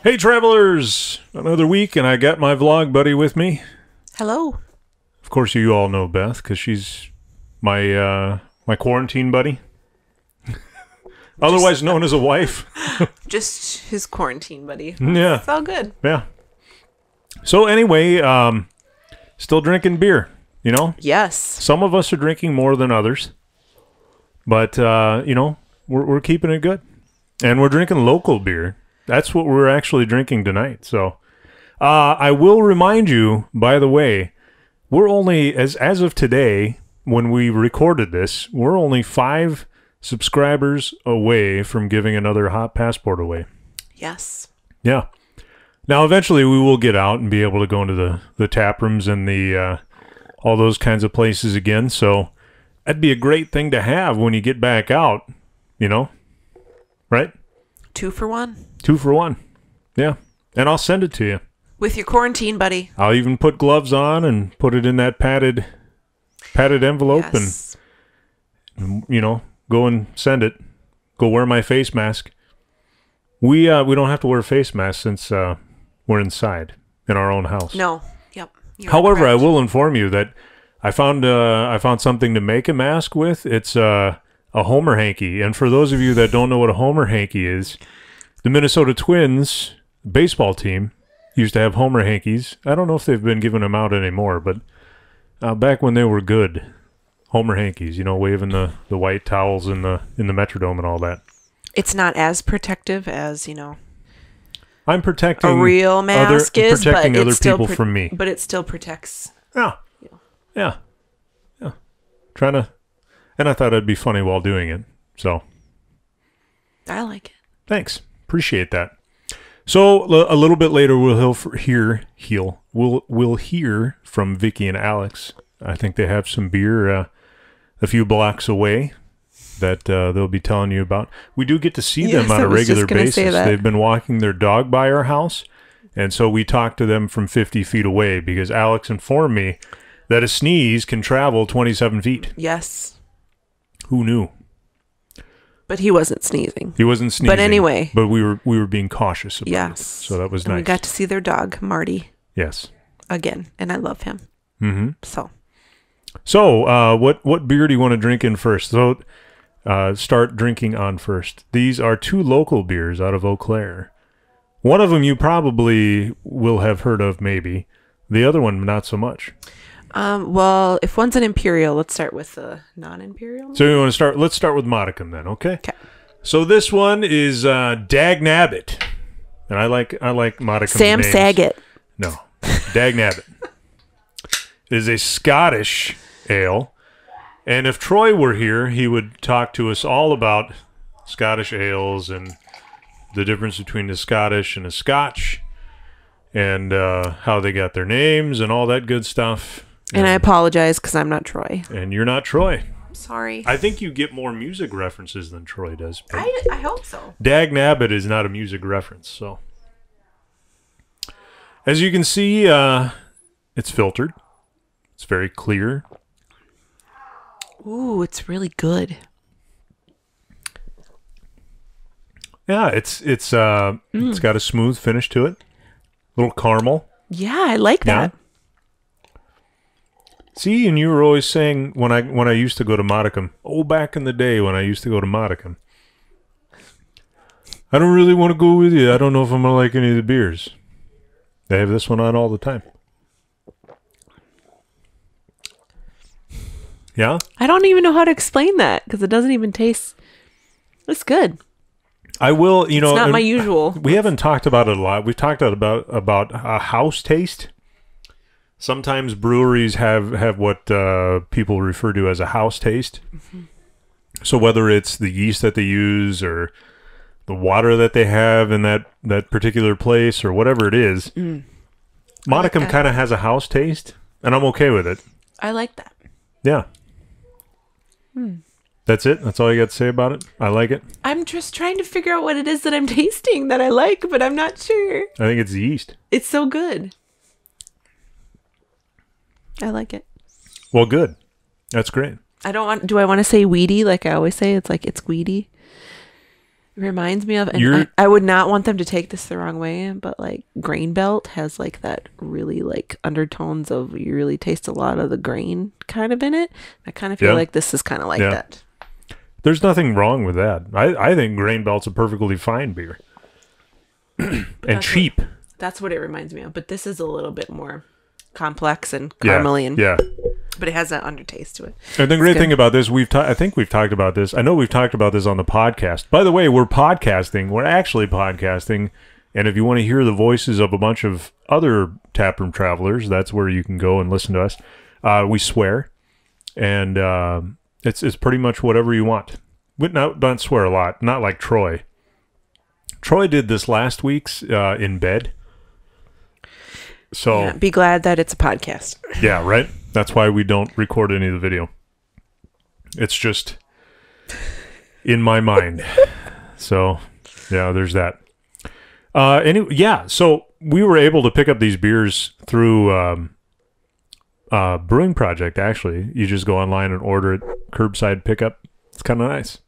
Hey travelers, another week and I got my vlog buddy with me. Hello. Of course you all know Beth because she's my my quarantine buddy. Otherwise known as a wife. Just his quarantine buddy. Yeah. It's all good. Yeah. So anyway, still drinking beer, you know? Yes. Some of us are drinking more than others. But you know, we're keeping it good. And we're drinking local beer. That's what we're actually drinking tonight. So, I will remind you, by the way, we're only, as of today, when we recorded this, we're only 5 subscribers away from giving another hot passport away. Yes. Yeah. Now, eventually, we will get out and be able to go into the tap rooms and the all those kinds of places again. So, that'd be a great thing to have when you get back out, you know? Right? 2 for 1. 2 for 1. Yeah. And I'll send it to you. With your quarantine buddy. I'll even put gloves on and put it in that padded envelope. Yes. And, you know, go and send it. Go wear my face mask. We don't have to wear face masks since we're inside in our own house. No. Yep. However, correct. I will inform you that I found something to make a mask with. It's a Homer hanky. And for those of you that don't know what a Homer hanky is, the Minnesota Twins baseball team used to have Homer hankies. I don't know if they've been giving them out anymore, but back when they were good, Homer hankies, you know, waving the white towels in the Metrodome and all that. It's not as protective as, you know, I'm protecting a real mask is, protecting but other it still people from me. But it still protects. Yeah. Yeah. Yeah. Trying to, and I thought it'd be funny while doing it. So. I like it. Thanks. Appreciate that. So a little bit later, we'll hear from Vicky and Alex. I think they have some beer a few blocks away that they'll be telling you about. We do get to see them on a regular basis. They've been walking their dog by our house, and so we talk to them from 50 feet away because Alex informed me that a sneeze can travel 27 feet. Yes. Who knew? But he wasn't sneezing. He wasn't sneezing. But anyway. But we were being cautious about it. Yes. So that was and nice. we got to see their dog, Marty. Yes. Again. And I love him. Mm-hmm. So, what beer do you want to drink in first? So, start drinking on first. These are 2 local beers out of Eau Claire. One of them you probably will have heard of, maybe. The other one, not so much. Well, if one's an Imperial, let's start with the non-Imperial. So you want to start? Let's start with Modicum then, okay? Okay. So this one is Dagnabbit, and I like Modicum. Sam names. Saget. No, Dagnabbit. It is a Scottish ale, and if Troy were here, he would talk to us all about Scottish ales and the difference between a Scottish and a Scotch, and how they got their names and all that good stuff. And I apologize because I'm not Troy. And you're not Troy. Sorry. I think you get more music references than Troy does. I hope so. Dagnabbit is not a music reference, so. As you can see, it's filtered. It's very clear. Ooh, it's really good. Yeah, it's got a smooth finish to it. A little caramel. Yeah, I like that. Yeah. See, and you were always saying when I used to go to Modicum, back in the day when I used to go to Modicum, I don't really want to go with you. I don't know if I'm going to like any of the beers. They have this one on all the time. Yeah? I don't even know how to explain that because it doesn't even taste... It's good. I will, you know... It's not my usual. We haven't talked about it a lot. We've talked about a house taste. Sometimes breweries have what people refer to as a house taste. Mm-hmm. So whether it's the yeast that they use or the water that they have in that particular place or whatever it is, Modicum like kind of has a house taste, and I'm okay with it. I like that. Yeah. That's it? That's all you got to say about it? I like it? I'm just trying to figure out what it is that I'm tasting that I like, but I'm not sure. I think it's the yeast. It's so good. I like it. Well, good. That's great. Do I want to say weedy like I always say? It's like it's weedy. reminds me of, and You're- I would not want them to take this the wrong way, but like Grain Belt has like that really like undertones of you really taste a lot of the grain kind of in it. I kind of feel Yeah. like this is kind of like Yeah. that. There's nothing wrong with that. I think Grain Belt's a perfectly fine beer. And That's cheap. That's what it reminds me of. But this is a little bit more complex and Yeah. caramely, and Yeah. but it has that undertaste to it. And the great good. thing about this, I think we've talked about this. I know we've talked about this on the podcast. By the way, we're podcasting. We're actually podcasting. And if you want to hear the voices of a bunch of other taproom travelers, that's where you can go and listen to us. We swear. And it's pretty much whatever you want. We don't swear a lot. Not like Troy. Troy did this last week's in bed. So Yeah, be glad that it's a podcast. yeah, right? That's why we don't record any of the video. It's just in my mind. So, yeah, there's that. Anyway, yeah, so we were able to pick up these beers through Brewing Projekt, actually. You just go online and order it, curbside pickup. It's kind of nice.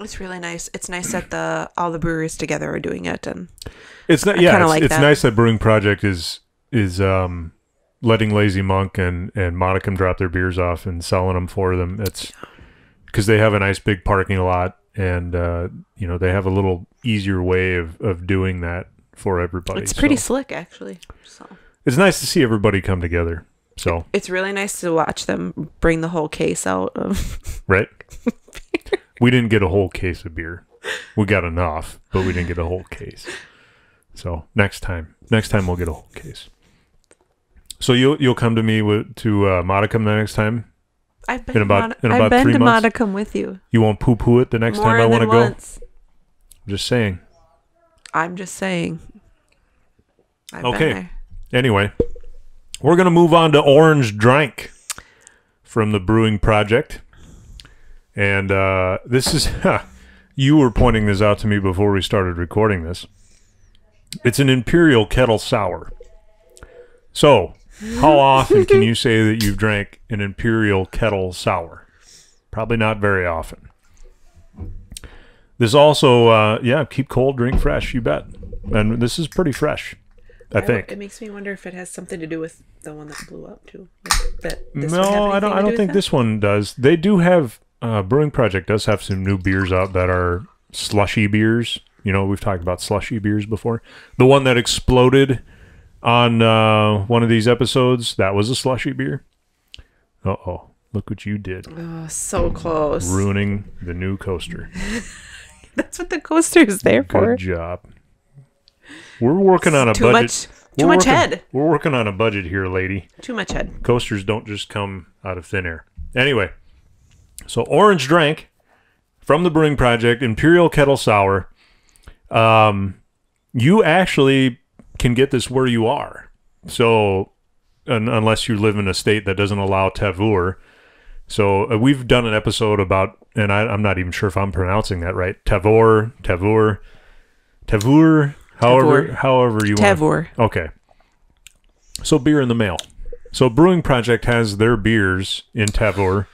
It's really nice. It's nice that all the breweries together are doing it, and It's not. I Yeah, kinda it's, like it's that. nice that Brewing Projekt is letting Lazy Monk and Modicum drop their beers off and selling them for them. It's because they have a nice big parking lot, and they have a little easier way of doing that for everybody. it's pretty So slick, actually. So it's nice to see everybody come together. So it's really nice to watch them bring the whole case out of. right, we didn't get a whole case of beer. We got enough, but we didn't get a whole case. So next time we'll get a whole case. So you'll come to me to Modicum the next time. I've been In about I've been 3 to months? Modicum with you. You won't poo-poo it the next More time I want to than go? once. I'm just saying. I'm just saying. I've Okay. been there. Anyway, we're going to move on to Orange Drank from the Brewing Projekt. And this is... you were pointing this out to me before we started recording this. It's an Imperial Kettle Sour. So, how often can you say that you've drank an Imperial Kettle Sour? Probably not very often. This also, keep cold, drink fresh, you bet. And this is pretty fresh, I think. It makes me wonder if it has something to do with the one that blew up too. This would have No, I anything to do don't with think that? this one does. They do have Brewing Projekt does have some new beers out that are slushy beers. You know, we've talked about slushy beers before. The one that exploded on one of these episodes, that was a slushy beer. Uh-oh, look what you did. Oh, so close. Ruining the new coaster. That's what the coaster is there for. Good job. We're working on a Too budget. much. Too much head. We're working on a budget here, lady. Too much head. Coasters don't just come out of thin air. Anyway, so Orange Drank from the Brewing Projekt, Imperial Kettle Sour. You actually can get this where you are. So, unless you live in a state that doesn't allow Tavour. So, we've done an episode about, and I'm not even sure if I'm pronouncing that right. Tavour, however you want. Tavour. Okay. So beer in the mail. So Brewing Projekt has their beers in Tavour,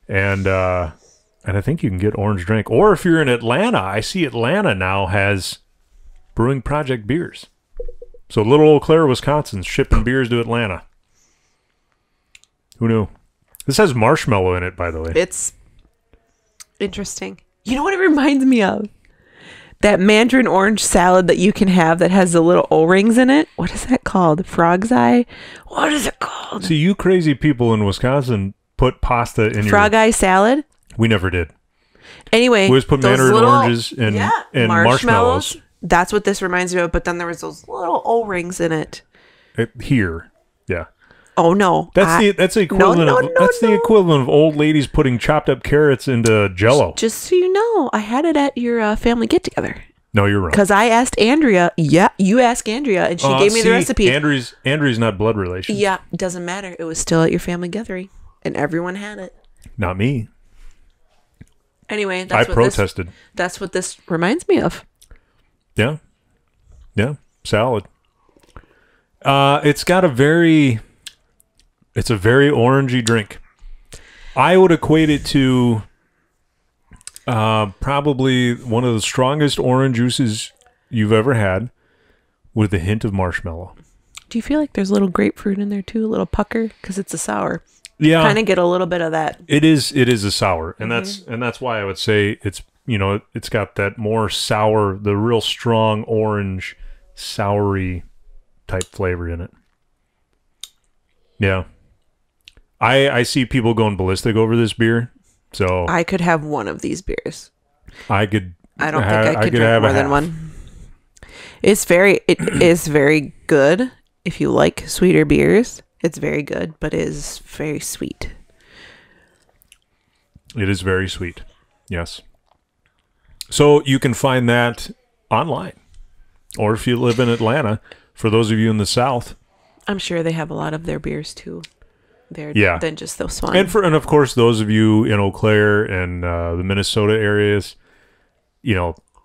and I think you can get Orange Drink. Or if you're in Atlanta, I see Atlanta now has Brewing Projekt beers. So little Eau Claire, Wisconsin's shipping beers to Atlanta. Who knew? This has marshmallow in it, by the way. It's interesting. You know what it reminds me of? That mandarin orange salad that you can have that has the little O-rings in it. What is that called? Frog's eye? What is it called? See, you crazy people in Wisconsin put pasta in Frog eye salad? We never did. Anyway, We always put those mandarin little- oranges and marshmallows. That's what this reminds me of. But then there was those little O-rings in it. Here. Yeah. Oh no, That's the equivalent no, of no, that's the no. equivalent of old ladies putting chopped up carrots into Jello. Just so you know, I had it at your family get together No, you're wrong. because I asked Andrea. Yeah, you asked Andrea, and she gave me the recipe. Andrew's not blood relation. Yeah, doesn't matter. It was still at your family gathering, and everyone had it. Not me. Anyway, I that's what protested. That's what this reminds me of. Yeah. Salad. It's got a very orangey drink. I would equate it to Probably one of the strongest orange juices you've ever had, with a hint of marshmallow. Do you feel like there's a little grapefruit in there too, a little pucker, because it's a sour? Yeah, kind of get a little bit of that. It is a sour, and that's why I would say it's it's got that more sour, the real strong orange, soury type flavor in it. Yeah, I see people going ballistic over this beer, so I could have one of these beers. I don't think I could drink more than one. It is very good if you like sweeter beers. It's very good, but it is very sweet. It is very sweet. Yes. So you can find that online. Or if you live in Atlanta, for those of you in the South. I'm sure they have a lot of their beers too. There than just those one. And of course those of you in Eau Claire and the Minnesota areas,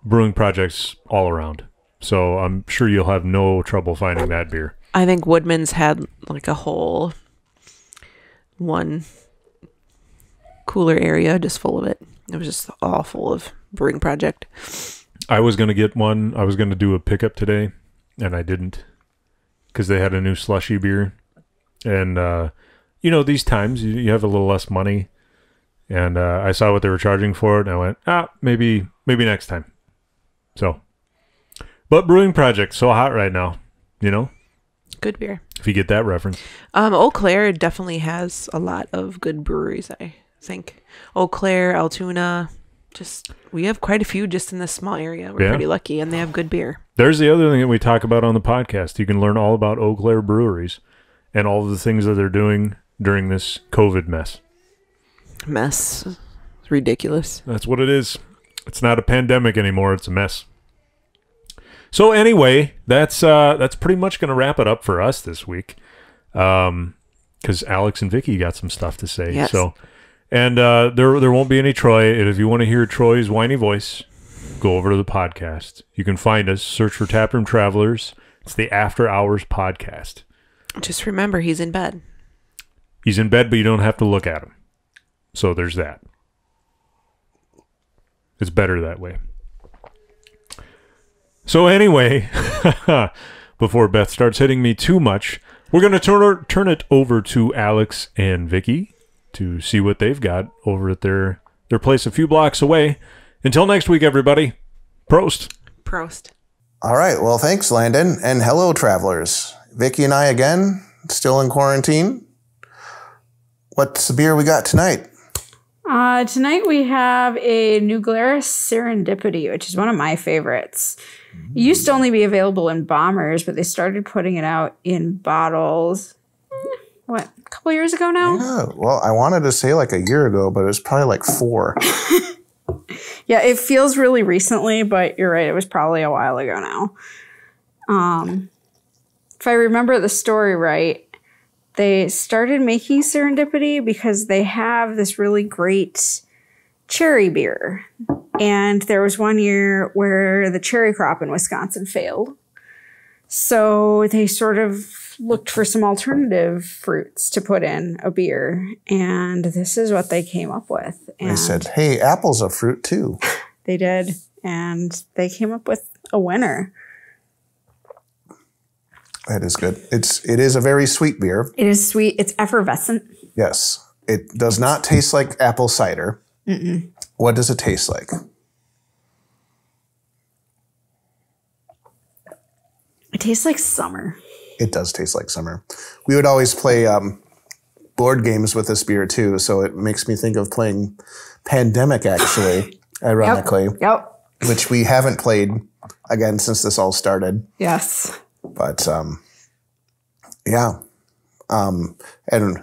brewing projects all around. So I'm sure you'll have no trouble finding that beer. I think Woodman's had like a whole one cooler area just full of it. It was just all full of Brewing Projekt. I was going to get one. I was going to do a pickup today, and I didn't because they had a new slushy beer. And, these times you have a little less money. And I saw what they were charging for it, and I went, maybe next time. So, but Brewing Projekt, so hot right now, Good beer. If you get that reference. Eau Claire definitely has a lot of good breweries, I think. Eau Claire, Altoona, we have quite a few just in this small area. We're pretty lucky, and they have good beer. There's the other thing that we talk about on the podcast. You can learn all about Eau Claire breweries and all of the things that they're doing during this COVID mess. Mess. It's ridiculous. That's what it is. It's not a pandemic anymore. It's a mess. So anyway, that's pretty much going to wrap it up for us this week, because Alex and Vicky got some stuff to say. Yes. So, and there won't be any Troy. And if you want to hear Troy's whiny voice, go over to the podcast. You can find us. Search for Taproom Travelers. It's the After Hours podcast. Just remember, he's in bed. He's in bed, but you don't have to look at him. So there's that. It's better that way. So anyway, before Beth starts hitting me too much, we're going to turn it over to Alex and Vicky to see what they've got over at their place a few blocks away. Until next week, everybody. Prost. Prost. All right. Well, thanks, Landon. And hello, travelers. Vicky and I again, still in quarantine. What's the beer we got tonight? Tonight we have a new Glarus Serendipity, which is one of my favorites. It used to only be available in bombers, but they started putting it out in bottles, a couple years ago now? Yeah, well, I wanted to say like a year ago, but it was probably like 4. Yeah, it feels really recently, but you're right, it was probably a while ago now. If I remember the story right, they started making Serendipity because they have this really great cherry beer. And there was one year where the cherry crop in Wisconsin failed. So they sort of looked for some alternative fruits to put in a beer. And this is what they came up with. And they said, hey, apple's a fruit too. They did. And they came up with a winner. That is good. It is a very sweet beer. It is sweet. It's effervescent. Yes. It does not taste like apple cider. Mm-mm. What does it taste like? It tastes like summer. It does taste like summer. We would always play board games with this beer too, so it makes me think of playing Pandemic, actually, ironically. Yep. Which we haven't played again since this all started. Yes. But yeah. And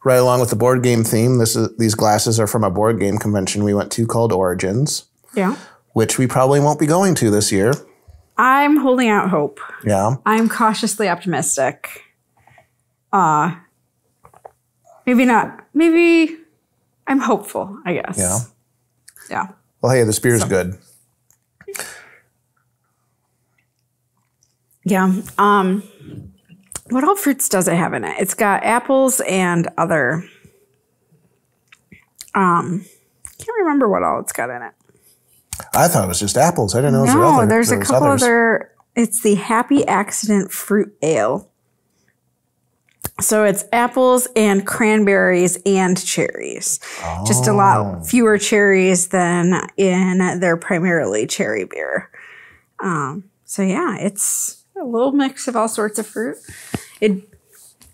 right along with the board game theme, these glasses are from a board game convention we went to called Origins. Yeah. Which we probably won't be going to this year. I'm holding out hope. Yeah. I'm cautiously optimistic. Maybe not. Maybe I'm hopeful, I guess. Yeah. Yeah. Well, hey, this beer's good. Yeah. What all fruits does it have in it? It's got apples and other Can't remember what all it's got in it. I thought it was just apples. I didn't know No, there's there a was couple others. other. It's the Happy Accident Fruit Ale. So it's apples and cranberries and cherries. Just a lot fewer cherries than in their primarily cherry beer. So yeah, it's a little mix of all sorts of fruit.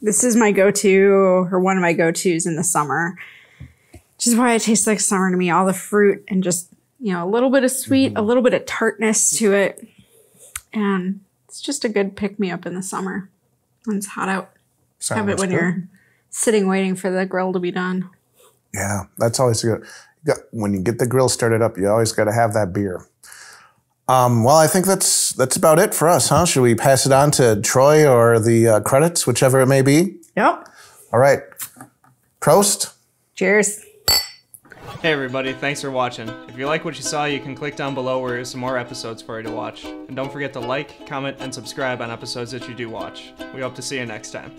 This is my go-to, or one of my go-tos in the summer, which is why it tastes like summer to me. All the fruit and just, a little bit of sweet, a little bit of tartness to it. And it's just a good pick-me-up in the summer when it's hot out. Have it when you're sitting waiting for the grill to be done. Yeah, that's always good. When you get the grill started up, you always got to have that beer. Well, I think that's about it for us, huh? Should we pass it on to Troy or the credits, whichever it may be? Yep. All right. Prost. Cheers. Hey everybody, thanks for watching. If you like what you saw, you can click down below where there's some more episodes for you to watch. And don't forget to like, comment, and subscribe on episodes that you do watch. We hope to see you next time.